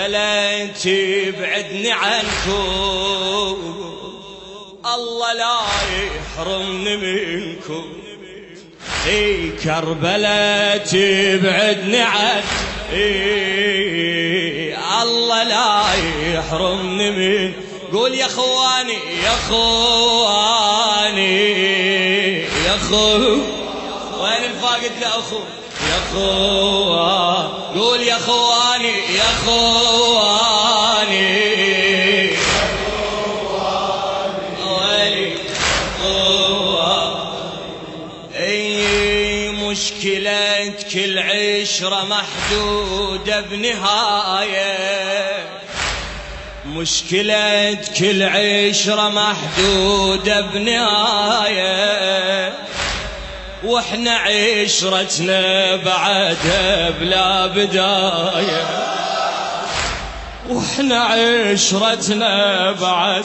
كربلاء تبعدني عنكم، الله لا يحرمني منكم. اي كربلاء تبعدني عنكم، الله لا يحرمني من. قول يا خواني يا خواني يا خو، وين الفاقد لأخو يا خوان. قول يا خواني يا خواني ويلي خوان. اي مشكلة كل عشرة محدودة بنهاية، مشكلة كل عشرة محدودة بنهاية، واحنا عشرتنا بعدها بلا بداية، واحنا عشرتنا بعدها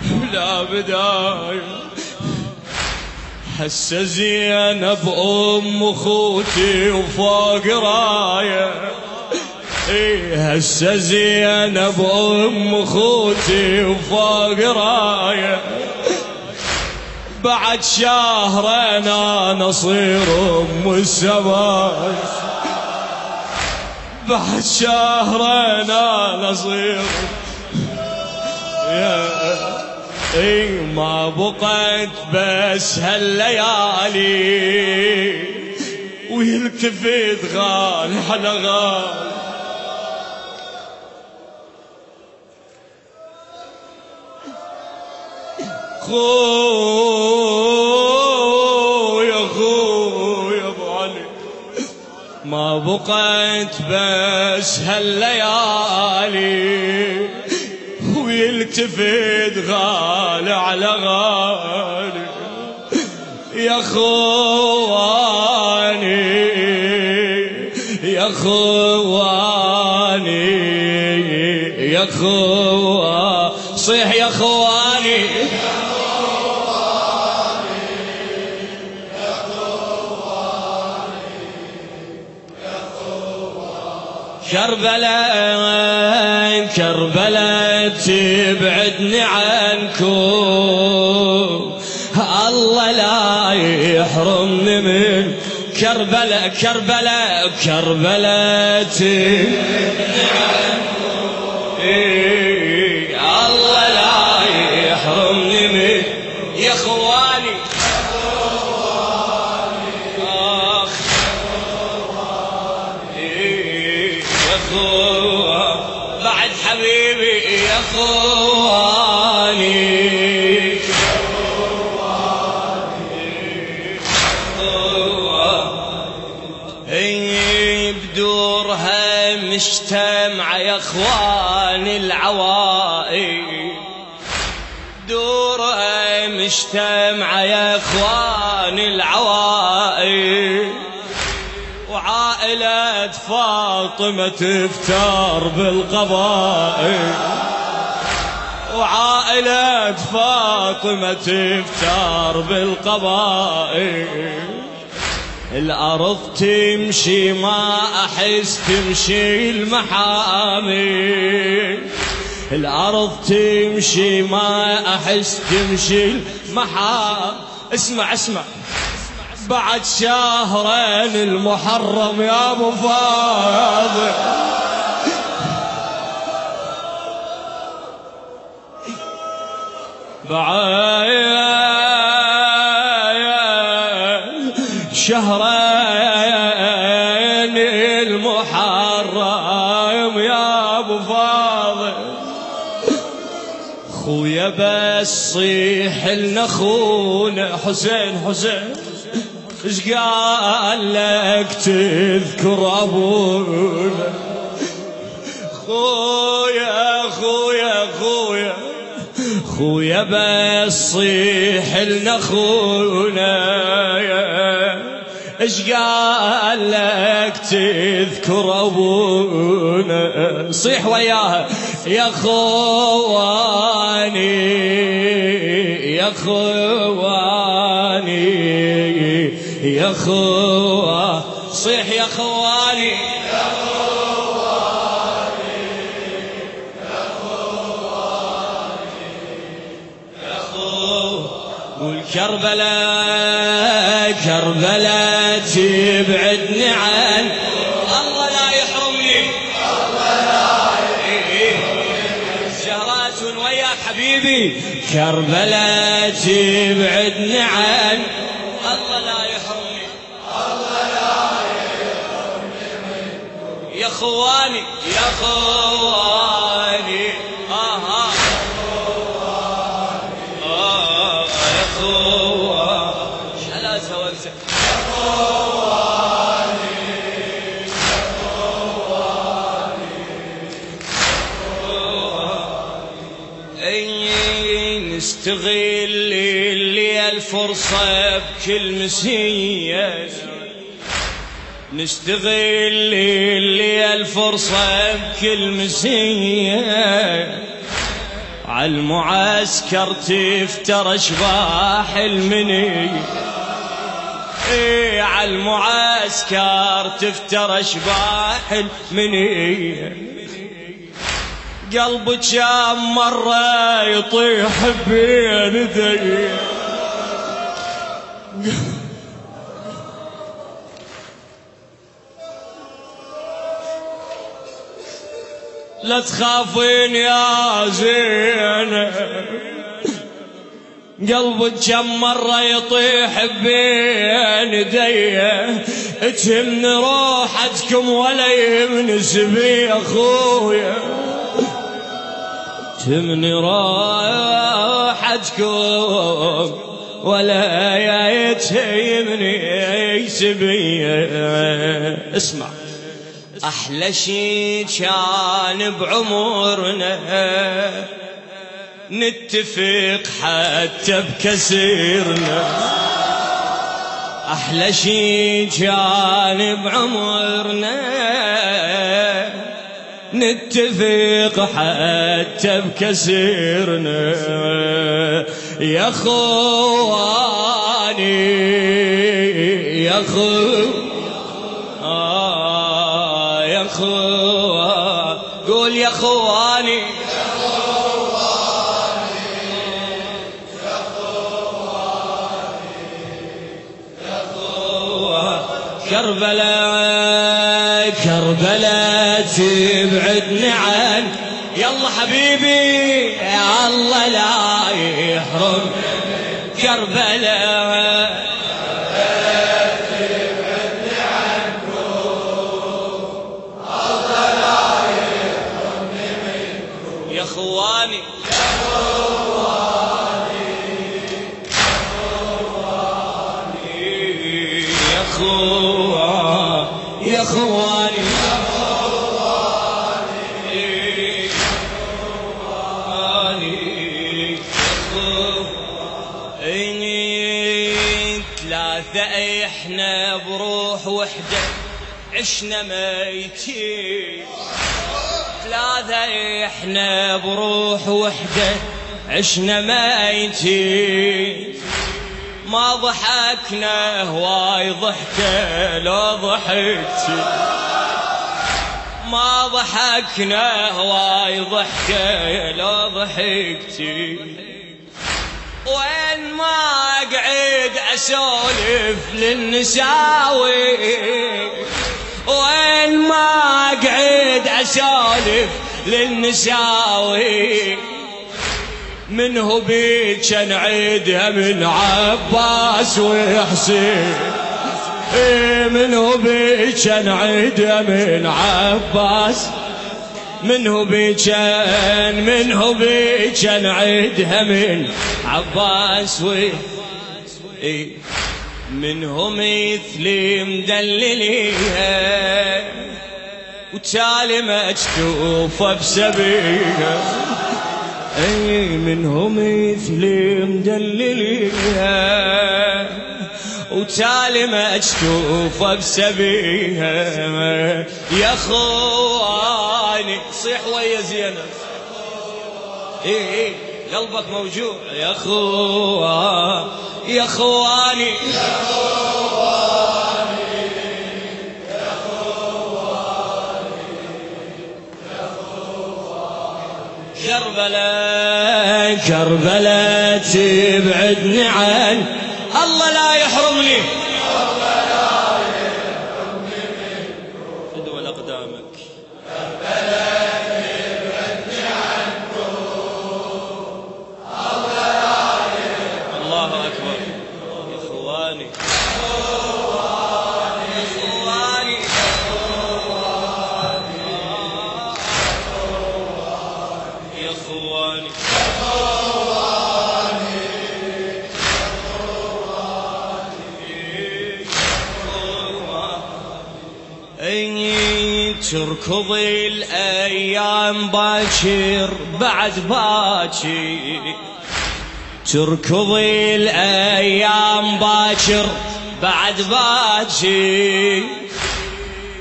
بلا بداية. هسه زينب ام اخوتي وفوق رايه، هسه زينب ام اخوتي وفوق رايه، بعد شهرين انا اصير ام السبايا، بعد شهرين انا اصير اي ما بقيت بس هالليالي ويلتفت غالي على غالي. خويا خويا ابو علي ما بقيت بس هالليالي ويلتفت غالي على غالي. يا خواني يا خواني يا خواني صيح يا خواني كربلاء كربلاء تبعدني عنكم، الله لا يحرمني من كربلاء. كربلاء كربلاء تبعدني عنكم، الله لا يحرمني من. يا خواني بعد حبيبي يا خواني بدورها مجتمعة يا اخواني العوائل، دورها مجتمعة يا اخواني العوائل، وعائلة فاطمة تفتار بالقبائل، وعائلة فاطمة تفتار بالقبائل. الأرض تمشي ما أحس تمشي المحامي، الأرض تمشي ما أحس تمشي المحامي. اسمع اسمع بعد شهرين المحرم يا ابو فاضل، بعد شهرين المحرم يا ابو فاضل. خويا بس صيح لنا خونا حسين حسين، ايش قال لك تذكر ابونا؟ خويا خويا خويا خويا بس صيح لنا خونا، ايش قال لك تذكر ابونا؟ صيح وياها يا خواني يا خواني يا خواني. صيح يا خواني يا خواني كربلاء كربلاء تبعدني عن الله لا يحرمني الله لا يحرمني زهرات وياك حبيبي كربلاء تبعدني عن الله لا يحرمني الله لا يحرمني يا خواني يا خواني نستغل لي الفرصة بكل مسية نستغل لي الفرصة بكل مسية عالمعسكر تفتر اشباح المنية عالمعسكر تفتر اشباح المنية قلبي كم مرة يطيح بين ذي لا تخافين يا زينب قلبي كم مرة يطيح بين يديه تهمني روحتكم ولا يهمني سبي اخويا تهمني روحتكم ولا يتهمني سبي. اسمع احلى شي كان بعمرنا نتفق حتى بكسرنا احلى شي كان بعمرنا نتفق حتى بكسرنا يا خواني يا يا قول يا خواني كربلاء كربلاء تبعدني عن يلا حبيبي يا الله لا يحرم كربلاء تبعدني عنكم الله لا يحرمني منكم يا خواني يا خواني ثلاثة احنا بروح وحدة عشنا ميتين ثلاثة احنا بروح وحدة عشنا ميتين ما ضحكنا هواي ضحكة لو ضحكتي ما ضحكنا هواي ضحكة لو ضحكتي وين ما اقعد اسولف للنساوي وين ما اقعد اسولف للنساوي منه بيك نعيدها من عباس وحسين منه بيك نعيدها من عباس منه بيك نعيدها من عباس منه مثلي مدلليها وتالي مكتوفة بسبيها منه مثلي مدلليها وتالي مكتوفة بسبيها يا خواني صيح ويا زينب قلبك موجوع يا خواني يا خواني كربلاء كربلاء تبعدني عن الله لا يحرمني فدوى أقدامك كربلاء تبعدني عنكم الله لا يحرمني. الله أكبر يا إخواني تركضي الأيام باكر بعد باكر تركضي الأيام باكر بعد باكر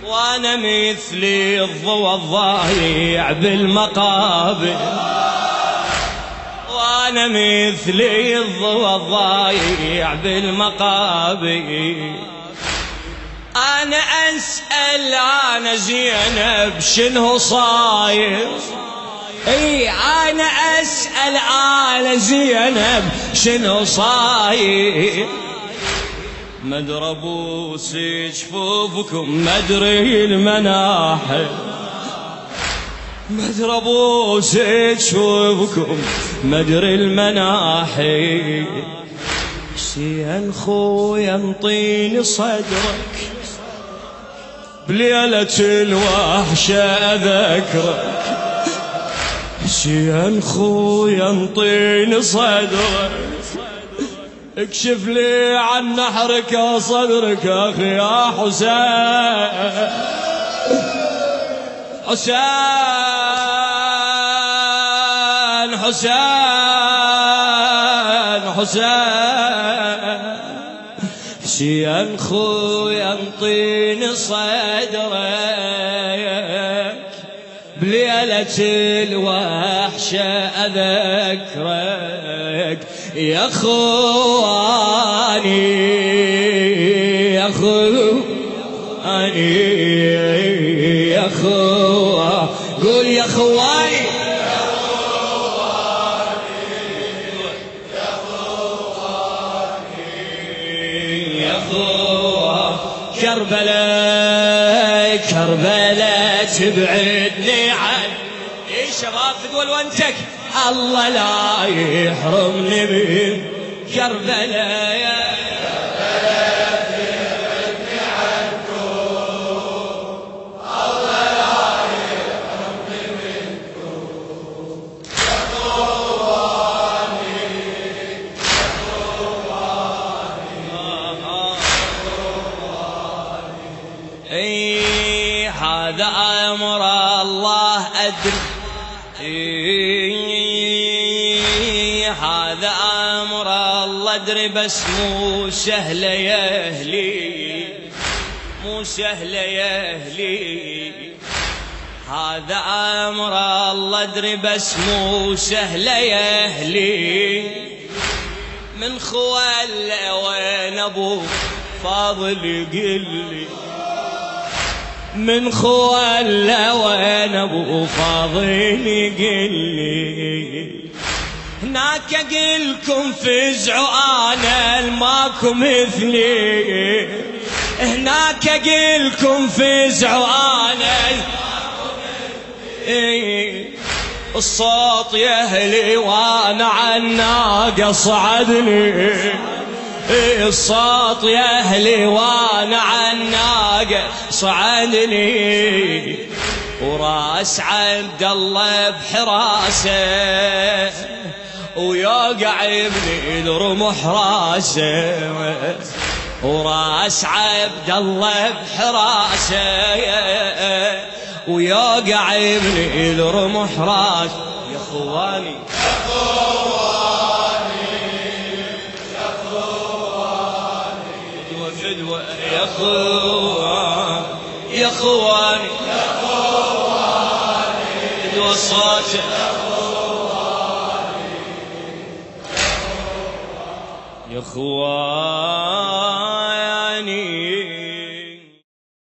وأنا مثلي الضوء الضايع بالمقابر وأنا مثلي الضوء الضايع بالمقابر أنا أسأل أنا زينب شنو صاير اي أنا أسأل أنا زينب شنو صاير مدري أبوس جفوفكم مدري المناحل مدري أبوس جفوفكم مدري المناحل شيئا خويا انطيني صدرك بليلة الوحشة أذكرك شيئا خويا انطيني صدرك اكشف لي عن نحرك وصدرك اخي يا حسين حسين حسين حسين شيئا خويا انطيني صدرك بليلة الوحشة أذكرك يا خواني يا خواني يا خواني قول يا خواني كربلاء كربلاء تبعدني عن اي شباب تقول وانتك الله لا يحرمني من كربلاء يا كربلاء تبعدني عنكم الله لا يحرمني منكم يا خواني يا خواني اي هذا امر الله ادري هذا امر الله ادري بس مو سهله يا اهلي مو سهله يا اهلي هذا امر الله ادري بس مو سهله يا اهلي من خوله وين ابو فاضل يقلي من خوله وين ابو فاضل يقلي هناك اقلكم فزعوا انا الماكو مثلي هناك اقلكم فزعوا انا الصوت يهلي وانا عالناقه صعدني الصوت يهلي وانا عالناقه صعدني وراس عبد الله بحراسه ويوقع ابني الرمح راسه وراس عبد الله بحراسه ويوقع ابني الرمح راسه يا خواني يا خواني يا خواني فدوة يا خواني يا خواني يا خواني فدوة صوته يا خواني